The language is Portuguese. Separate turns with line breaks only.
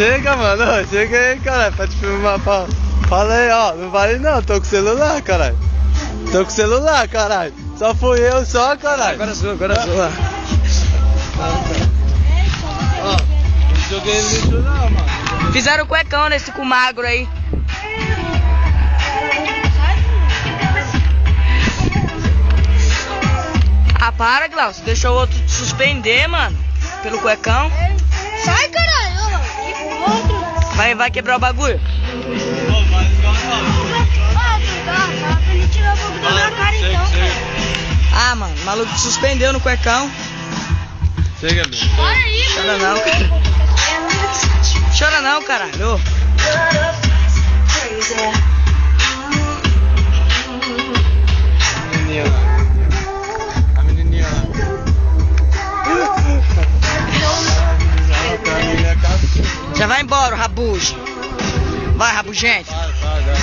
Chega, mano, ó, chega aí, caralho, pra te filmar, fala aí, ó, não vale não, tô com celular, caralho. Tô com celular, caralho. Só fui eu só, caralho.
Agora sua.
Ó, não joguei lixo não, mano.
Fizeram cuecão nesse com magro aí. Ah, para, Glaucio. Deixou o outro te suspender, mano. Pelo cuecão.
Sai, caralho!
Vai quebrar o bagulho.
Ô, vai igual
Pra ele tirar o fogo da minha cara então.
Ah, mano. O maluco te suspendeu no cuecão.
Chega, meu.
Para aí,
Chora não, cara. Chora não, caralho.
Menininha lá. A menininha lá.
Já vai embora, o rabuge. Vai, rabugente.
Vai.